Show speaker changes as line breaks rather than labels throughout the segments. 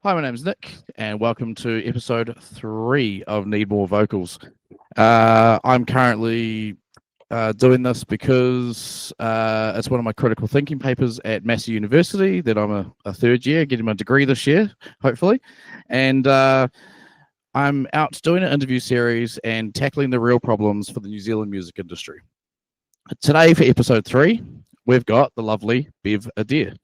Hi, my name is Nick, and welcome to episode 3 of Need More Vocals. I'm currently doing this because it's one of my critical thinking papers at Massey University that I'm a third year, getting my degree this year, hopefully. And I'm out doing an interview series and tackling the real problems for the New Zealand music industry. Today, for episode 3, we've got the lovely Bev Adair.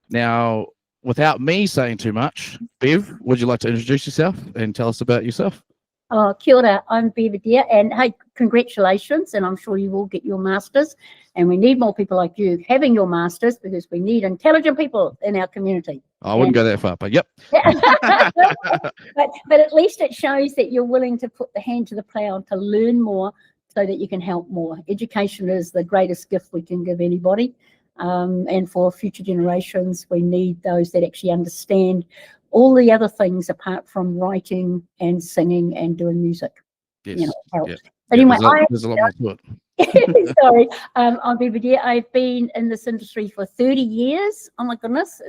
Now, without me saying too much, Bev, would you like to introduce yourself and tell us about yourself?
Oh, kia ora, I'm Bev Adair, and hey, congratulations, and I'm sure you will get your masters, and we need more people like you having your masters because we need intelligent people in our community.
I wouldn't go that far, but yep.
but at least it shows that you're willing to put the hand to the plow and to learn more so that you can help more. Education is the greatest gift we can give anybody. And for future generations, we need those that actually understand all the other things apart from writing and singing and doing music.
Yes.
You know, it helps.
Yeah.
Anyway,
there's a lot more to it.
Sorry, I'm Bev Adair. I've been in this industry for 30 years. Oh my goodness,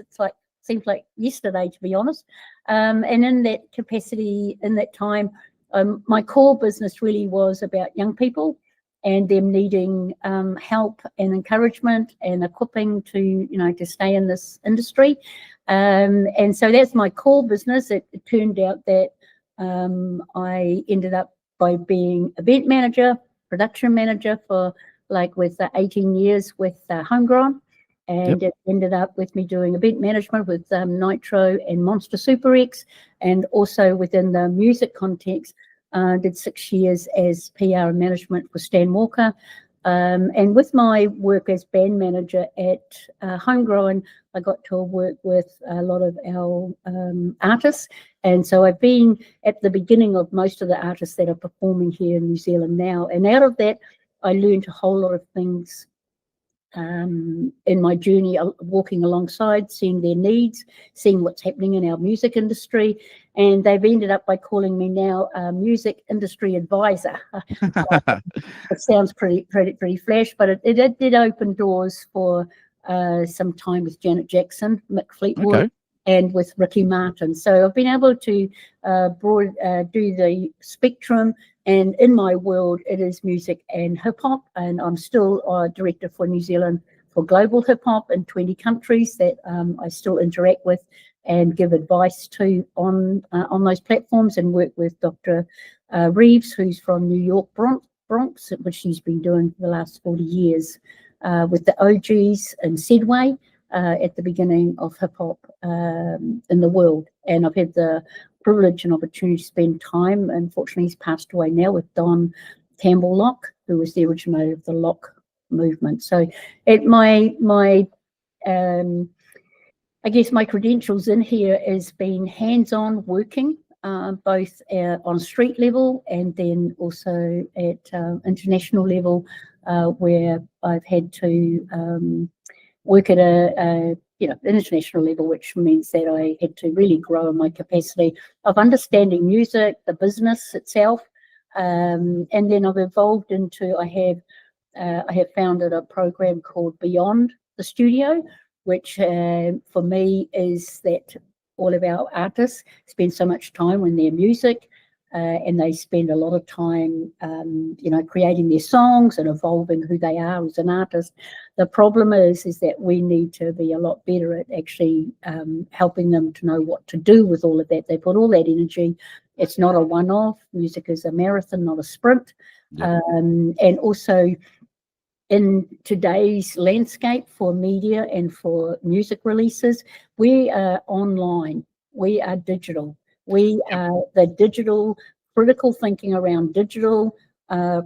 seems like yesterday, to be honest. And in that capacity, in that time, my core business really was about young people and them needing help and encouragement and equipping to stay in this industry. And so that's my core business. It turned out that I ended up by being event manager, production manager for with 18 years with Homegrown. And It ended up with me doing event management with Nitro and Monster Super X, and also within the music context, did 6 years as PR and management for Stan Walker. And with my work as band manager at Homegrown, I got to work with a lot of our artists. And so I've been at the beginning of most of the artists that are performing here in New Zealand now. And out of that, I learned a whole lot of things in my journey, walking alongside, seeing their needs, seeing what's happening in our music industry. And they've ended up by calling me now a music industry advisor. It sounds pretty flash, but it did open doors for some time with Janet Jackson, Mick Fleetwood, and with Ricky Martin. So I've been able to do the spectrum. And in my world, it is music and hip hop. And I'm still a director for New Zealand for global hip hop in 20 countries that I still interact with and give advice to on those platforms, and work with Dr. Reeves, who's from New York Bronx, which she's been doing for the last 40 years with the OGs in Sedway at the beginning of hip hop in the world. And I've had the privilege and opportunity to spend time, unfortunately he's passed away now, with Don Campbell Locke, who was the originator of the Locke movement. So at my I guess my credentials in here is being hands-on working, both on street level and then also at international level, where I've had to work at an international level, which means that I had to really grow in my capacity of understanding music, the business itself, and then I've evolved into I have founded a program called Beyond the Studio, which for me is that all of our artists spend so much time on their music, and they spend a lot of time, creating their songs and evolving who they are as an artist. The problem is that we need to be a lot better at actually helping them to know what to do with all of that. They put all that energy. It's not a one-off. Music is a marathon, not a sprint. Yeah. And also, in today's landscape for media and for music releases, we are online. We are digital. We are the digital critical thinking around digital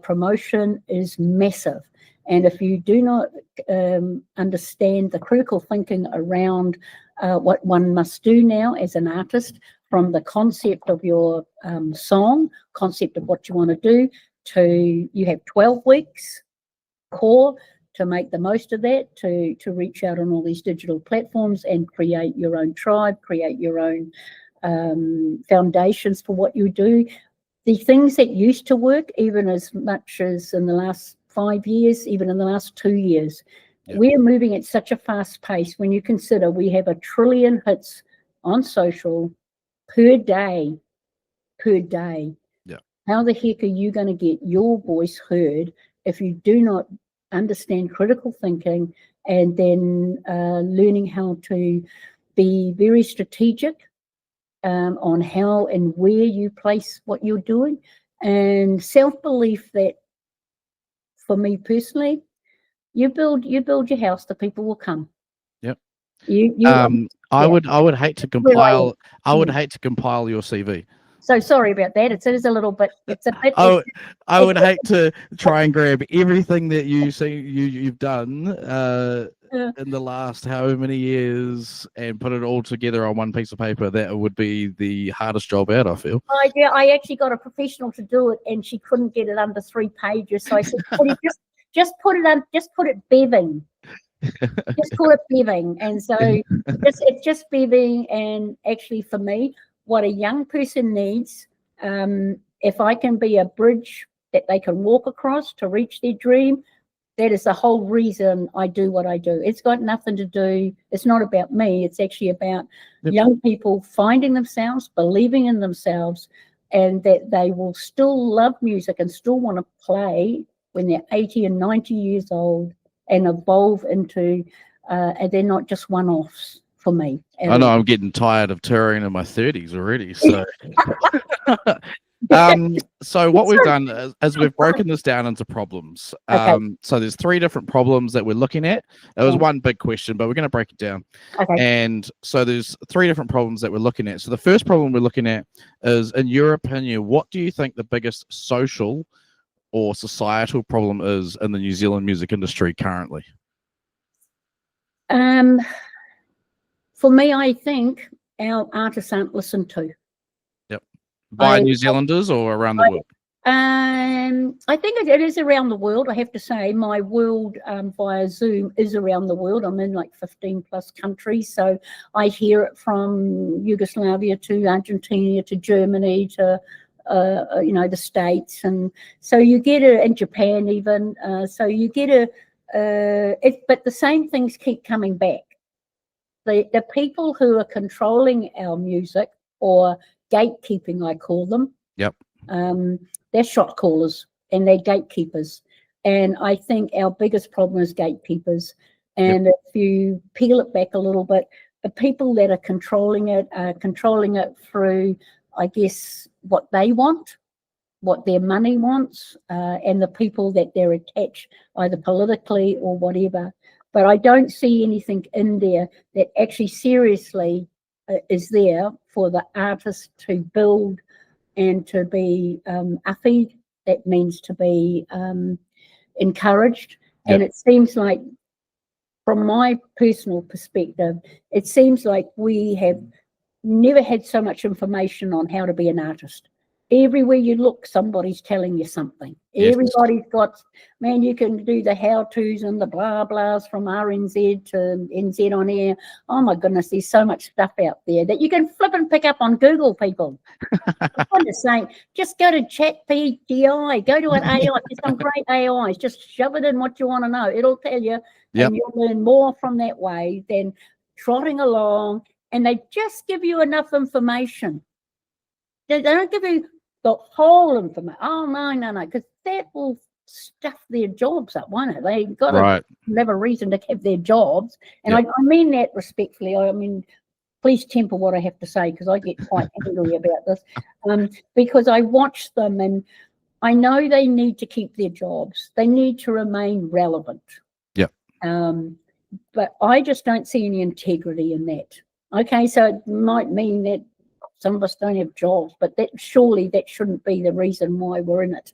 promotion is massive. And if you do not understand the critical thinking around what one must do now as an artist, from the concept of your song, concept of what you want to do, to you have 12 weeks core to make the most of that, to reach out on all these digital platforms and create your own tribe, create your own foundations for what you do. The things that used to work, even as much as in the last 5 years, even in the last 2 years,
Yep.
We're moving at such a fast pace when you consider we have 1 trillion hits on social per day.
Yeah.
How the heck are you going to get your voice heard if you do not understand critical thinking and then learning how to be very strategic on how and where you place what you're doing, and self-belief that, for me personally, you build your house, the people will come.
Yep.
You
I would hate to compile. I would
Mm.
hate to compile your CV.
So sorry about that. It is a little bit. It's a bit.
I would hate to try and grab everything that you've done in the last however many years and put it all together on one piece of paper. That would be the hardest job out, I feel.
I actually got a professional to do it, and she couldn't get it under 3 pages. So I said, just put it beving. Just call it beving. And so it's just beving. And actually, for me, what a young person needs, if I can be a bridge that they can walk across to reach their dream, that is the whole reason I do what I do. It's got nothing to do, it's not about me, it's actually about young people finding themselves, believing in themselves, and that they will still love music and still want to play when they're 80 and 90 years old and evolve into, and they're not just one-offs for me.
I know I'm getting tired of touring in my 30s already. So, so what we've done is we've broken this down into problems. So there's 3 different problems that we're looking at. It was one big question, but we're going to break it down. And so there's 3 different problems that we're looking at. So the first problem we're looking at is, in your opinion, what do you think the biggest social or societal problem is in the New Zealand music industry currently?
For me, I think our artists aren't listened to.
Yep. By New Zealanders or around the world?
I think it is around the world. I have to say, my world via Zoom is around the world. I'm in like 15 plus countries, so I hear it from Yugoslavia to Argentina to Germany to the States, and so you get it in Japan even. So you get but the same things keep coming back. The people who are controlling our music, or gatekeeping, I call them.
Yep.
They're shot callers and they're gatekeepers. And I think our biggest problem is gatekeepers. And if you peel it back a little bit, the people that are controlling it are controlling it through, I guess, what they want, what their money wants, and the people that they're attached, either politically or whatever. But I don't see anything in there that actually seriously is there for the artist to build and to be afied. That means to be encouraged. And it seems like, from my personal perspective, it seems like we have never had so much information on how to be an artist. Everywhere you look, somebody's telling you something. Everybody's got, man, you can do the how-tos and the blah-blahs from RNZ to NZ on air. Oh, my goodness, there's so much stuff out there that you can flip and pick up on Google, people. I'm just saying, just go to ChatGPT, go to an AI, there's some great AIs, just shove it in what you want to know. It'll tell you, and you'll learn more from that way than trotting along, and they just give you enough information. They don't give you the whole information. Oh, no, because that will stuff their jobs up, won't it? They've got to have a reason to have their jobs. And I mean that respectfully. I mean, please temper what I have to say, because I get quite angry about this. Because I watch them and I know they need to keep their jobs. They need to remain relevant. But I just don't see any integrity in that. Okay, so it might mean that some of us don't have jobs, but surely that shouldn't be the reason why we're in it.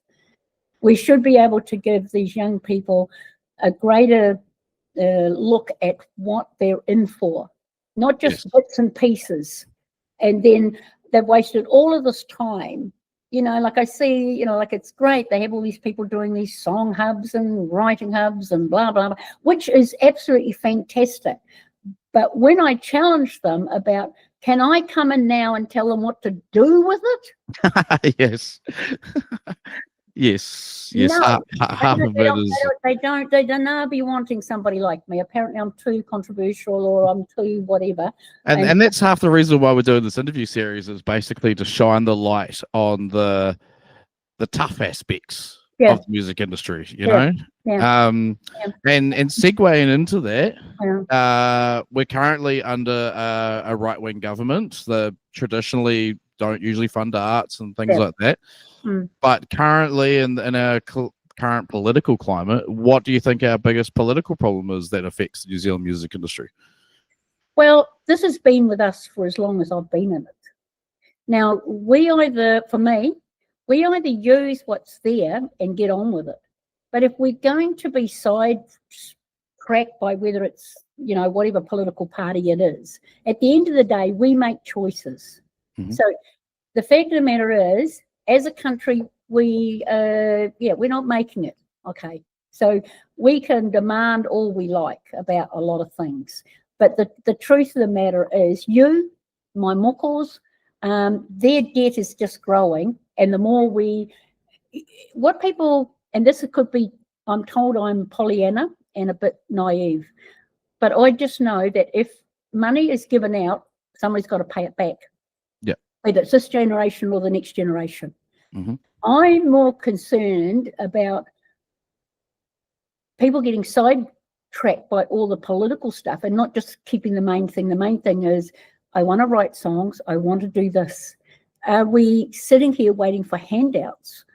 We should be able to give these young people a greater look at what they're in for, not just bits and pieces. And then they've wasted all of this time. Like I see, like it's great. They have all these people doing these song hubs and writing hubs and blah, blah, blah, which is absolutely fantastic. But when I challenge them about, can I come in now and tell them what to do with it?
Yes. Yes,
No,
half of it is,
they don't be wanting somebody like me. Apparently, I'm too controversial or I'm too whatever.
and that's half the reason why we're doing this interview series, is basically to shine the light on the tough aspects
Yeah.
of the music industry, you
Yeah.
know.
Yeah.
And segueing into that,
Yeah.
we're currently under a right-wing government that traditionally don't usually fund arts and things
Yeah.
like that.
Mm.
But currently, in our current political climate, what do you think our biggest political problem is that affects the New Zealand music industry?
Well, this has been with us for as long as I've been in it. Now, for me, we either use what's there and get on with it. But if we're going to be sidetracked by whether it's, whatever political party it is, at the end of the day, we make choices.
Mhm.
So the fact of the matter is, as a country, we're not making it. Okay. So we can demand all we like about a lot of things. But the truth of the matter is, my mokos, their debt is just growing. And the more and this could be, I'm told I'm Pollyanna and a bit naive, but I just know that if money is given out, somebody's got to pay it back.
Yeah.
Whether it's this generation or the next generation.
Mm-hmm.
I'm more concerned about people getting sidetracked by all the political stuff and not just keeping the main thing. The main thing is, I want to write songs. I want to do this. Are we sitting here waiting for handouts?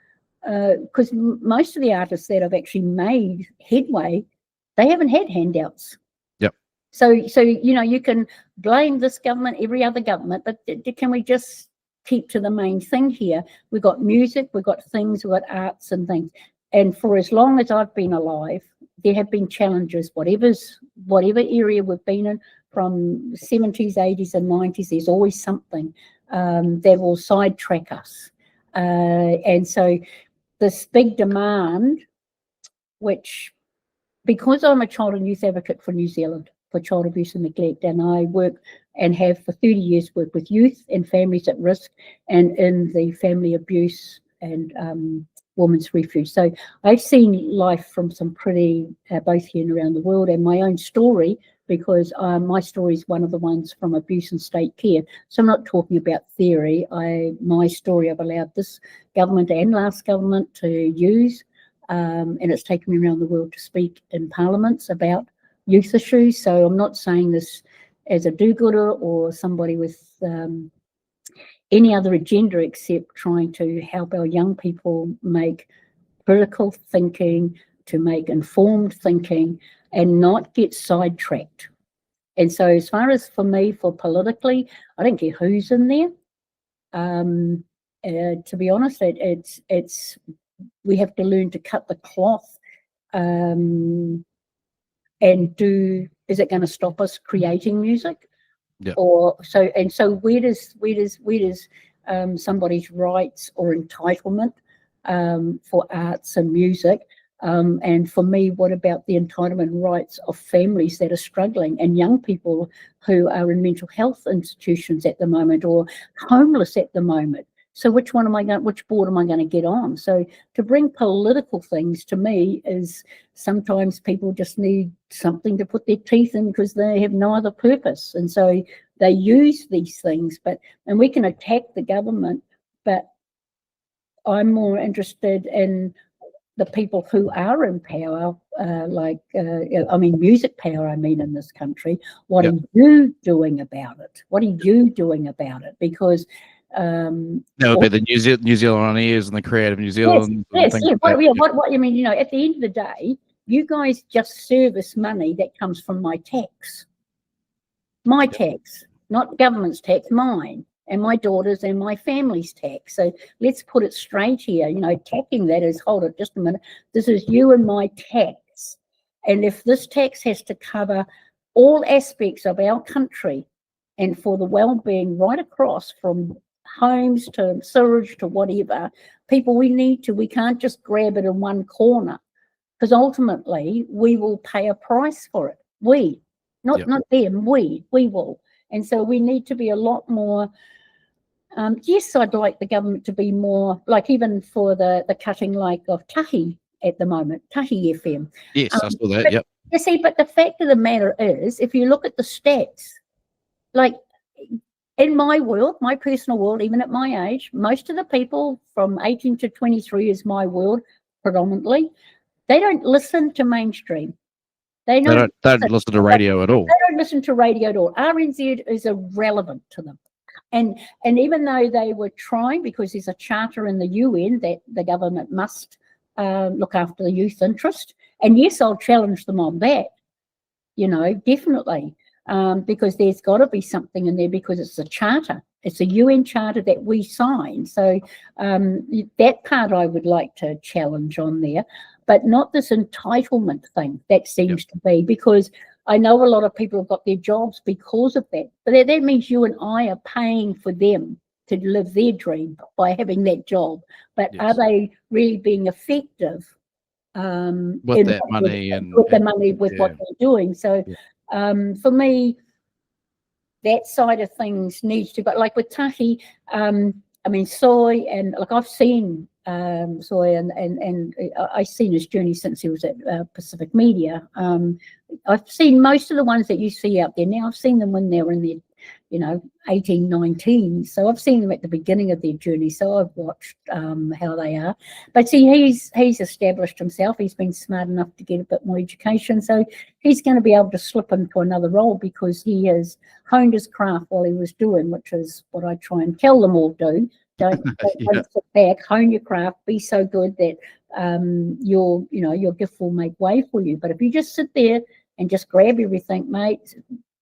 Because most of the artists that have actually made headway, they haven't had handouts.
Yep.
So you can blame this government, every other government, but can we just keep to the main thing here? We've got music, we've got things, we've got arts and things. And for as long as I've been alive, there have been challenges, whatever area we've been in, from 70s, 80s and 90s, there's always something that will sidetrack us. And so this big demand, which, because I'm a child and youth advocate for New Zealand for child abuse and neglect, and I work and have for 30 years worked with youth and families at risk and in the family abuse and women's refuge. So I've seen life from some pretty, both here and around the world, and my own story, because my story is one of the ones from abuse and state care. So I'm not talking about theory. My story I've allowed this government and last government to use, and it's taken me around the world to speak in parliaments about youth issues. So I'm not saying this as a do-gooder or somebody with any other agenda except trying to help our young people make critical thinking, to make informed thinking, and not get sidetracked. And so as far as for me, for politically, I don't care who's in there. To be honest, we have to learn to cut the cloth and is it going to stop us creating music?
Yeah.
So where does somebody's rights or entitlement for arts and music? And for me, what about the entitlement rights of families that are struggling and young people who are in mental health institutions at the moment or homeless at the moment? So which board am I going to get on? So to bring political things to me is sometimes people just need something to put their teeth in because they have no other purpose. And so they use these things, and we can attack the government, but I'm more interested in the people who are in power, music power, in this country. What are you doing about it? What are you doing about it? Because that
would be the New Zealand on Airs and the Creative New Zealand.
Yes. What you mean? At the end of the day, you guys just service money that comes from my tax. My tax, not government's tax, mine. And my daughter's and my family's tax. So let's put it straight here. Attacking that is, hold it just a minute. This is you and my tax. And if this tax has to cover all aspects of our country and for the well-being right across from homes to sewage to whatever, people, we can't just grab it in one corner, because ultimately we will pay a price for it. Not them, we will. And so we need to be a lot more Yes, I'd like the government to be more, like even for the cutting like of Tahi at the moment, Tahi FM.
Yes, I saw that.
But,
Yep.
you see, but the fact of the matter is, if you look at the stats, like in my world, my personal world, even at my age, most of the people from 18 to 23 is my world predominantly. They don't listen to mainstream. They
don't listen to radio at all.
They don't listen to radio at all. RNZ is irrelevant to them. And even though they were trying, because there's a charter in the UN that the government must look after the youth interest, and yes, I'll challenge them on that, definitely, because there's got to be something in there because it's a charter. It's a UN charter that we signed. So that part I would like to challenge on there, but not this entitlement thing that seems to be, because I know a lot of people have got their jobs because of that. But that means you and I are paying for them to live their dream by having that job. But are they really being effective
with that money
with what they're doing? So for me, that side of things needs to, but like with Tahi, Soy, and like I've seen Soy and I've seen his journey since he was at Pacific Media. I've seen most of the ones that you see out there now. I've seen them when they were in their 18, 19. So I've seen them at the beginning of their journey. So I've watched how they are. But see, he's established himself. He's been smart enough to get a bit more education. So he's going to be able to slip into another role because he has honed his craft while he was doing, which is what I try and tell them all do. Don't sit back, hone your craft, be so good that your gift will make way for you. But if you just sit there and just grab everything, mate,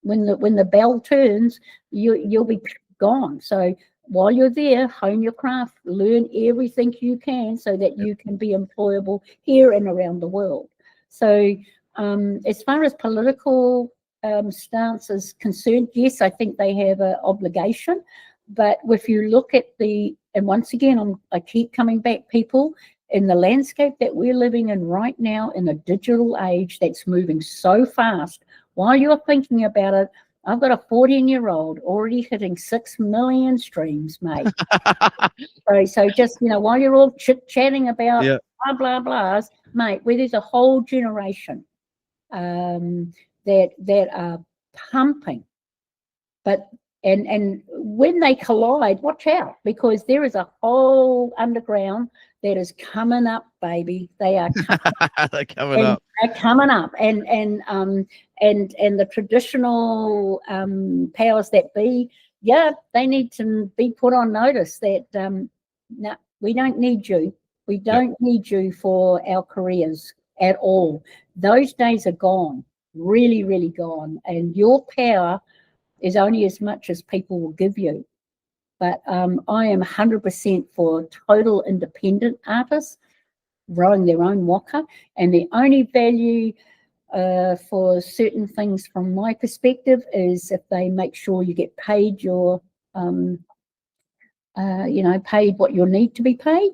when the bell turns, you'll be gone. So while you're there, hone your craft, learn everything you can so that you can be employable here and around the world. So as far as political stance is concerned, yes, I think they have an obligation. But if you look at and once again, I keep coming back, people, in the landscape that we're living in right now, in a digital age that's moving so fast, while you're thinking about it, I've got a 14-year-old already hitting 6 million streams, mate. so just, while you're all chit-chatting about blah, blah, blahs, mate, where there's a whole generation that are pumping. But and when they collide, watch out, because there is a whole underground that is coming up, baby. They are
they're coming up.
They're coming up, and the traditional powers that be, they need to be put on notice that no, we don't need you. We don't need you for our careers at all. Those days are gone, really, really gone, and your power is only as much as people will give you. But I am 100% for total independent artists growing their own waka, and the only value for certain things from my perspective is if they make sure you get paid your paid what you need to be paid.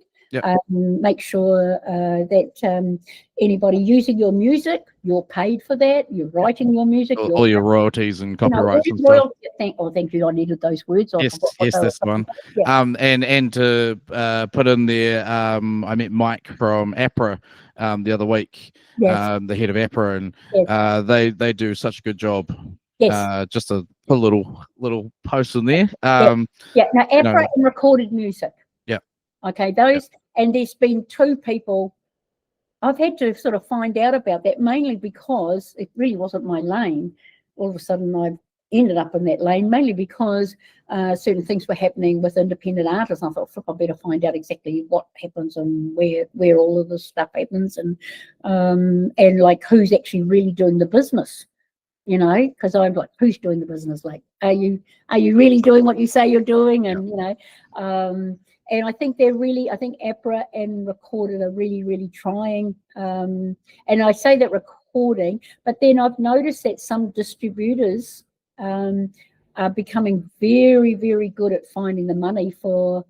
Make sure that anybody using your music, you're paid for that. You're writing your music,
all your royalties and copyrights and stuff.
Thank you. I needed those words.
Yes, that's the one. And to put in there, I met Mike from APRA the other week, the head of APRA, and they do such a good job. Just to put a little post in there.
Now APRA and recorded music. Okay, and there's been 2 people I've had to sort of find out about that, mainly because it really wasn't my lane. All of a sudden I ended up in that lane, mainly because certain things were happening with independent artists. I thought, I better find out exactly what happens and where all of this stuff happens, and like who's actually really doing the business. Because I'm like, who's doing the business? Like, are you really doing what you say you're doing? And and I think I think APRA and Recorded are really, really trying. And I say that recording, but then I've noticed that some distributors are becoming very, very good at finding the money for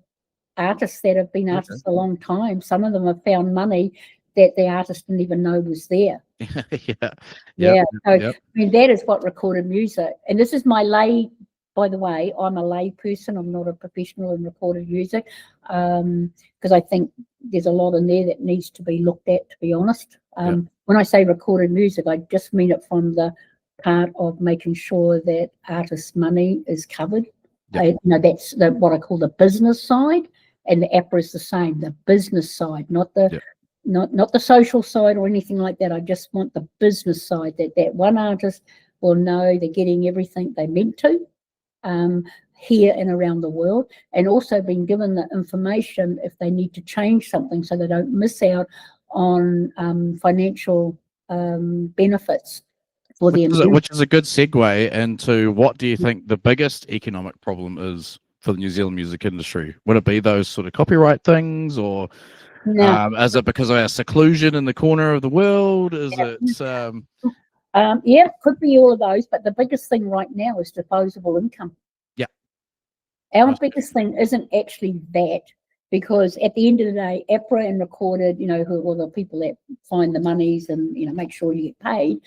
artists that have been artists a long time. Some of them have found money that the artist didn't even know was there. So, I mean, that is what recorded music, and this is my lay by the way, I'm a lay person. I'm not a professional in recorded music, because I think there's a lot in there that needs to be looked at, to be honest. When I say recorded music, I just mean it from the part of making sure that artists' money is covered. That's what I call the business side, and the APRA is the same, the business side, not the not the social side or anything like that. I just want the business side, that one artist will know they're getting everything they meant to, here and around the world, and also being given the information if they need to change something so they don't miss out on financial benefits for them.
Which is a good segue into, what do you think the biggest economic problem is for the New Zealand music industry? Would it be those sort of copyright things, or is it because of our seclusion in the corner of the world? Is it
it could be all of those, but the biggest thing right now is disposable income. Our biggest thing isn't actually that, because at the end of the day, APRA and Recorded, who are the people that find the monies and make sure you get paid,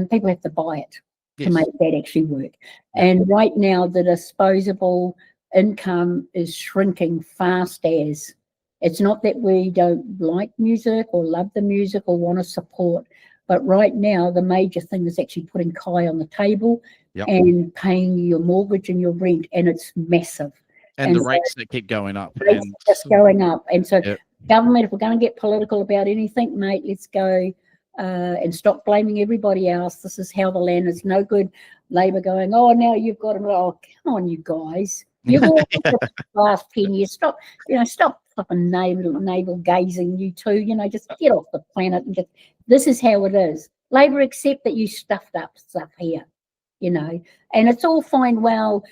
people have to buy it to make that actually work. And right now, the disposable income is shrinking fast as. It's not that we don't like music or love the music or want to support, but right now the major thing is actually putting kai on the table and paying your mortgage and your rent, and it's massive.
And the rates that keep going up.
Rates just going up. And so government, if we're going to get political about anything, mate, let's go and stop blaming everybody else. This is how the land is. No good Labor going, oh, now you've got to, oh, come on, you guys. You've all the last 10 years. Stop fucking navel gazing, you two. Just get off the planet and just, this is how it is. Labor, accept that you stuffed up stuff here, and it's all fine, well,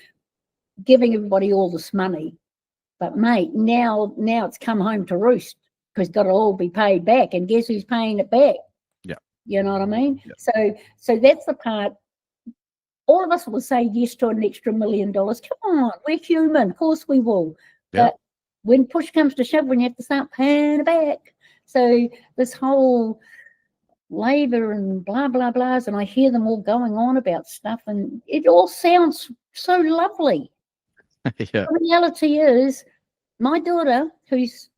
giving everybody all this money. But, mate, now it's come home to roost, because it's got to all be paid back. And guess who's paying it back? You know what I mean? So that's the part. All of us will say yes to an extra $1 million. Come on, we're human. Of course we will. But when push comes to shove, when you have to start paying it back. So this whole Labor and blah, blah, blahs, and I hear them all going on about stuff, and it all sounds so lovely. The reality is, my daughter, who's,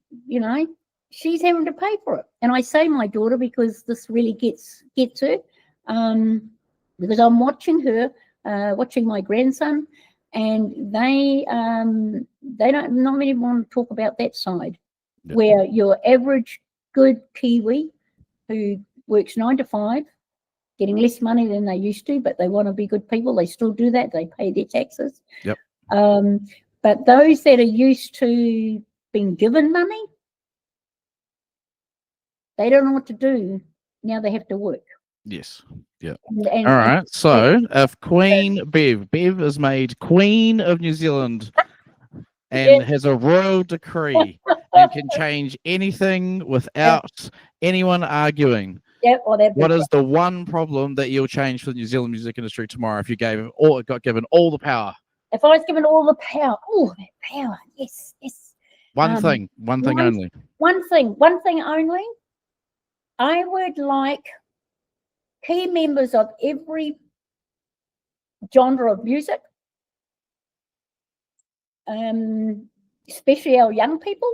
she's having to pay for it. And I say my daughter because this really gets her, because I'm watching her, watching my grandson, and they not many want to talk about that side, where your average good Kiwi who works 9 to 5, getting less money than they used to, but they want to be good people. They still do that. They pay their taxes. But those that are used to being given money, they don't know what to do. Now they have to work. All
right. So if Queen Bev is made Queen of New Zealand and has a royal decree and can change anything without anyone arguing, what is the one problem that you'll change for the New Zealand music industry tomorrow if you got given all the power?
If I was given all the power, that power, yes.
One thing only.
One thing only. I would like key members of every genre of music, especially our young people,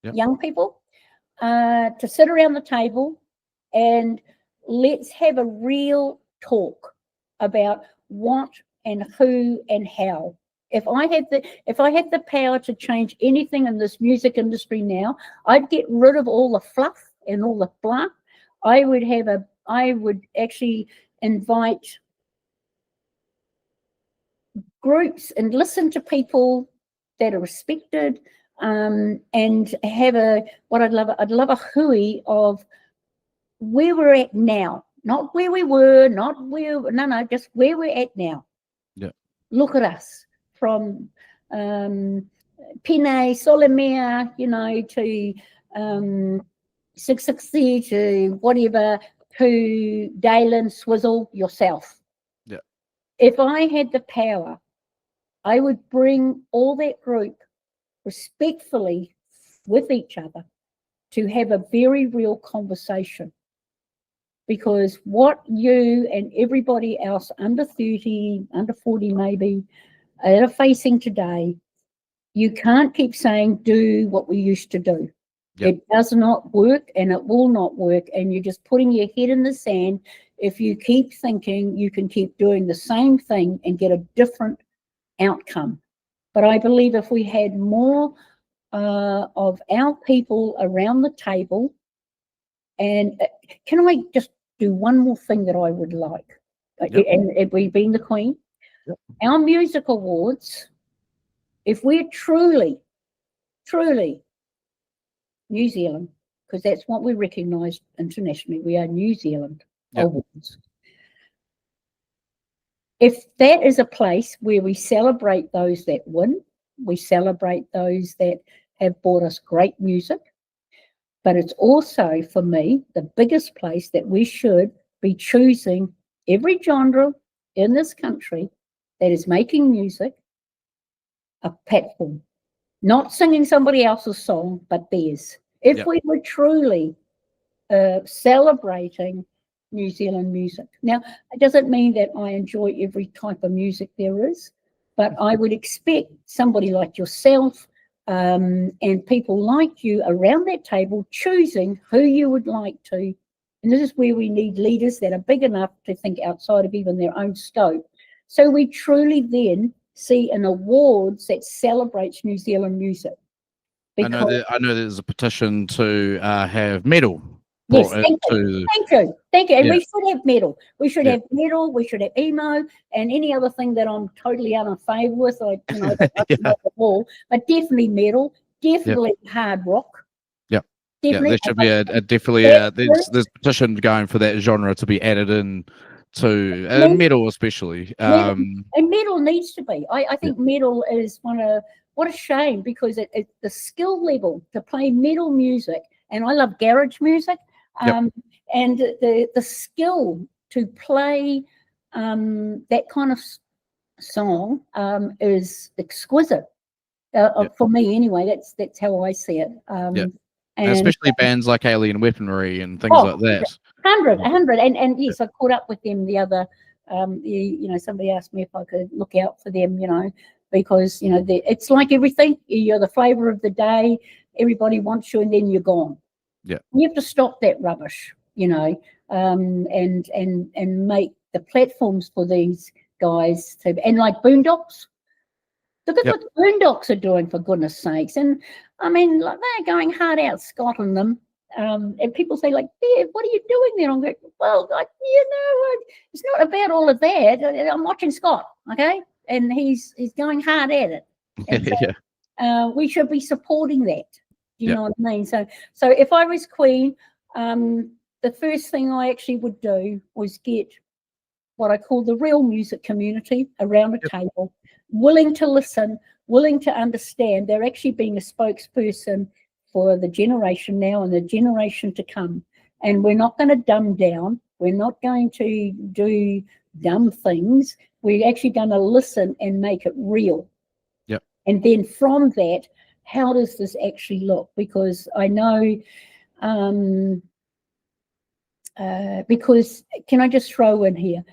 to sit around the table and let's have a real talk about what and who and how. If I had the power to change anything in this music industry now, I'd get rid of all the fluff and all the blah. I would actually invite groups and listen to people that are respected, and have I'd love a hui of where we're at now, not where we were, just where we're at now. Look at us from Pine, Solemere, to 660 to whatever, to Dalen, Swizzle, yourself. If I had the power, I would bring all that group respectfully with each other to have a very real conversation because what you and everybody else under 30, under 40 maybe, are facing today, you can't keep saying do what we used to do.
Yep.
It does not work and it will not work, and you're just putting your head in the sand if you keep thinking you can keep doing the same thing and get a different outcome. But I believe if we had more of our people around the table, and can I just do one more thing that I would like,
Yep.
and we being the Queen,
Yep.
our music awards, if we're truly New Zealand, because that's what we're recognised internationally, we are New Zealand awards. If that is a place where we celebrate those that win, we celebrate those that have brought us great music, but it's also, for me, the biggest place that we should be choosing every genre in this country that is making music a platform, not singing somebody else's song, but theirs. If we were truly celebrating New Zealand music. Now, it doesn't mean that I enjoy every type of music there is, but I would expect somebody like yourself and people like you around that table choosing who you would like to. And this is where we need leaders that are big enough to think outside of even their own scope. So we truly then see an awards that celebrates New Zealand music.
I know there's a petition to have metal.
Yes, thank you. And we should have metal. We should have metal. We should have emo and any other thing that I'm totally out of favour with. I don't know the wall, but definitely metal. Definitely hard rock.
Yeah,
definitely.
There should be there's a petition going for that genre to be added in to metal especially.
And metal needs to be. I think metal is what a shame, because the skill level to play metal music, and I love garage music. And the skill to play that kind of song is exquisite for me anyway. That's how I see it.
And especially bands like Alien Weaponry and things like that.
100 and yes, I caught up with them the other somebody asked me if I could look out for them, because it's like everything. You're the flavour of the day. Everybody wants you, and then you're gone.
Yeah,
you have to stop that rubbish, and make the platforms for these guys to, and like Boondocks. Look at what Boondocks are doing, for goodness sakes. And I mean, like, they're going hard out, Scott and them. And people say, like, Bev, what are you doing there? I'm going, well, it's not about all of that. I'm watching Scott, okay, and he's going hard at it. And so, we should be supporting that. You know what I mean? So if I was Queen, the first thing I actually would do was get what I call the real music community around a table, willing to listen, willing to understand. They're actually being a spokesperson for the generation now and the generation to come. And we're not going to dumb down. We're not going to do dumb things. We're actually going to listen and make it real.
Yep.
And then from that, how does this actually look? Because I know, because can I just throw in here,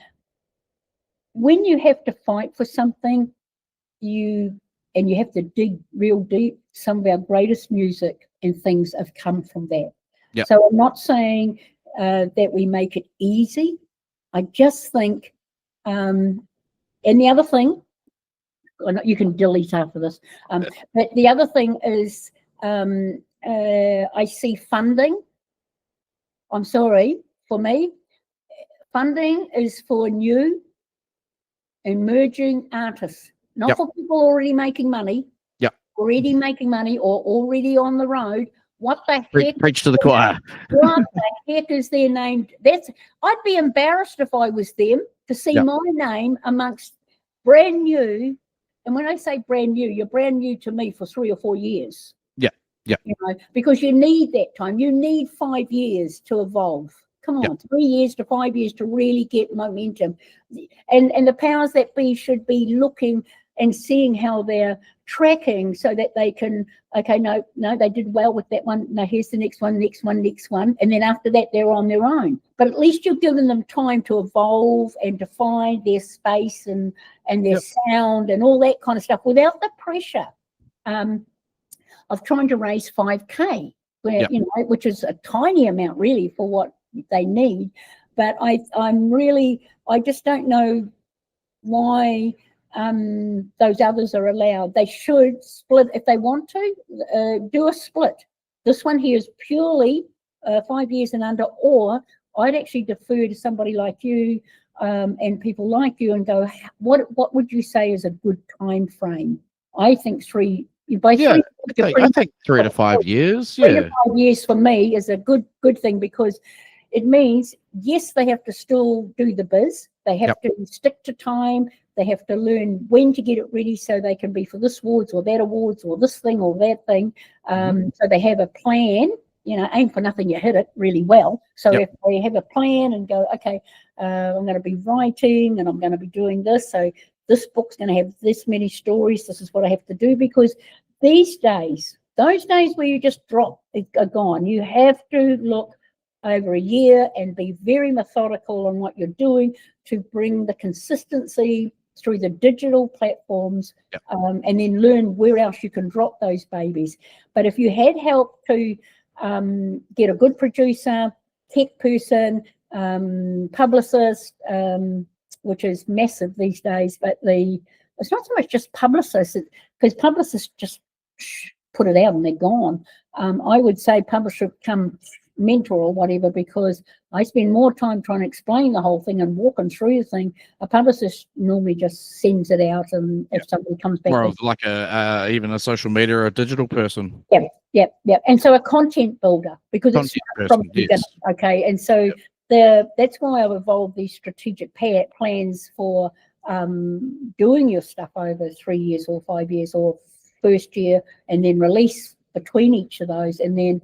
when you have to fight for something, you have to dig real deep. Some of our greatest music and things have come from that.
Yep.
So I'm not saying that we make it easy. I just think, and the other thing, you can delete after this. But the other thing is, I see funding. I'm sorry, for me, funding is for new emerging artists, not for people already making money. Already making money or already on the road. What the heck?
Preach to the choir.
What the heck is their name? I'd be embarrassed if I was them to see my name amongst brand new. And when I say brand new, you're brand new to me for 3 or 4 years. Because you need that time. You need 5 years to evolve. Come on, 3 years to 5 years to really get momentum. And the powers that be should be looking and seeing how they're tracking so that they can, okay, no, they did well with that one. No, here's the next one. And then after that, they're on their own. But at least you've given them time to evolve and to find their space and their sound and all that kind of stuff without the pressure of trying to raise 5K, where, which is a tiny amount really for what they need. But I just don't know why those others are allowed. They should split if they want to, do a split. This one here is purely 5 years and under, or I'd actually defer to somebody like you and people like you and go, what would you say is a good time frame? I think I
think 3 to 5 years.
3 to 5 years for me is a good thing, because it means, yes, they have to still do the biz. They have to stick to time. They have to learn when to get it ready so they can be for this awards or that awards or this thing or that thing. So they have a plan, aim for nothing, you hit it really well. So if they have a plan and go, okay, I'm going to be writing and I'm going to be doing this. So this book's going to have this many stories. This is what I have to do, because these days, those days where you just drop are gone. You have to look over a year and be very methodical on what you're doing to bring the consistency through the digital platforms, and then learn where else you can drop those babies. But if you had help to get a good producer, tech person, publicist, which is massive these days, but it's not so much just publicists, because publicists just put it out and they're gone. I would say publisher come mentor or whatever, because I spend more time trying to explain the whole thing and walking through the thing. A publicist normally just sends it out, and if somebody comes back,
more of like even a social media or a digital person.
Yep. And so a content builder, because it's from the beginning. Okay, and so that's why I've evolved these strategic plans for doing your stuff over 3 years or 5 years or first year, and then release between each of those, and then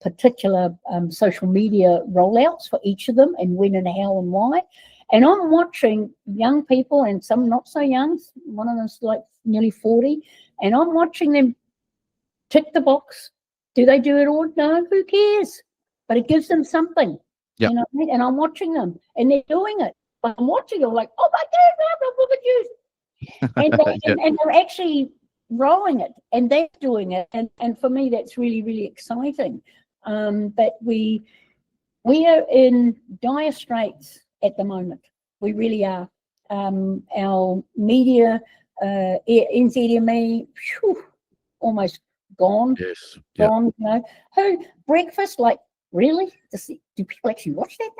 particular social media rollouts for each of them, and when and how and why. And I'm watching young people and some not so young. One of them's like nearly 40, and I'm watching them tick the box. Do they do it all? No, who cares? But it gives them something, and I'm watching them, and they're doing it. But I'm watching them like, oh my God, look at you. And they're actually rolling it, and they're doing it. And for me, that's really, really exciting. But we are in dire straits at the moment. We really are. Our media, NZME, almost gone.
Yes.
Gone. Who breakfast? Like, really? Do people actually watch that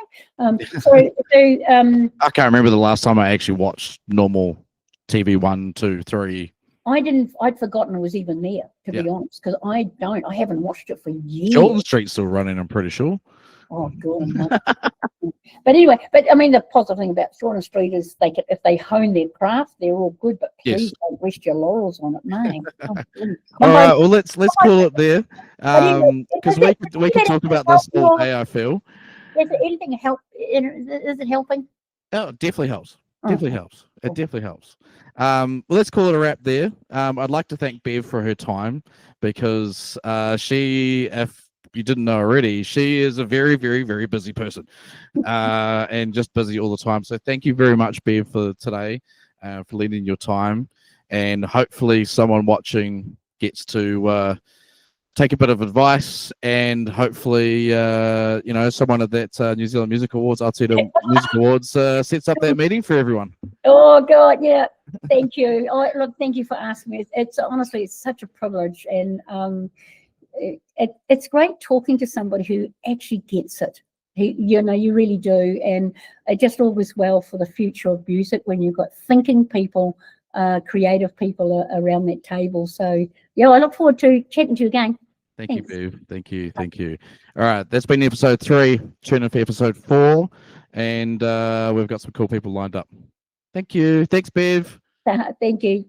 thing?
I can't remember the last time I actually watched normal TV 1, 2, 3.
I'd forgotten it was even there, to be honest, because I haven't watched it for years.
Jordan Street's still running, I'm pretty sure.
Oh, God. But anyway, I mean, the positive thing about Jordan Street is if they hone their craft, they're all good, but please don't rest your laurels on it, man.
All right, well, let's call it there, because we can talk about this all day, I feel.
Does anything help? Is it helping?
Oh, it definitely helps. Definitely helps. It definitely helps. Well, let's call it a wrap there. I'd like to thank Bev for her time, because she, if you didn't know already, she is a very, very, very busy person, and just busy all the time. So thank you very much, Bev, for today, for lending your time, and hopefully someone watching gets to take a bit of advice, and hopefully someone at that New Zealand Music Awards, Aotearoa Music Awards, sets up that meeting for everyone.
Oh God, yeah. Thank you. Look, thank you for asking me. It's honestly, it's such a privilege, and it's great talking to somebody who actually gets it. You really do, and it just always well for the future of music when you've got thinking people, creative people around that table. So yeah, I look forward to chatting to you again.
Thanks. You, Bev. Thank you. All right, that's been episode 3. Tune in for episode 4, and we've got some cool people lined up. Thank you. Thanks, Bev.
Thank you.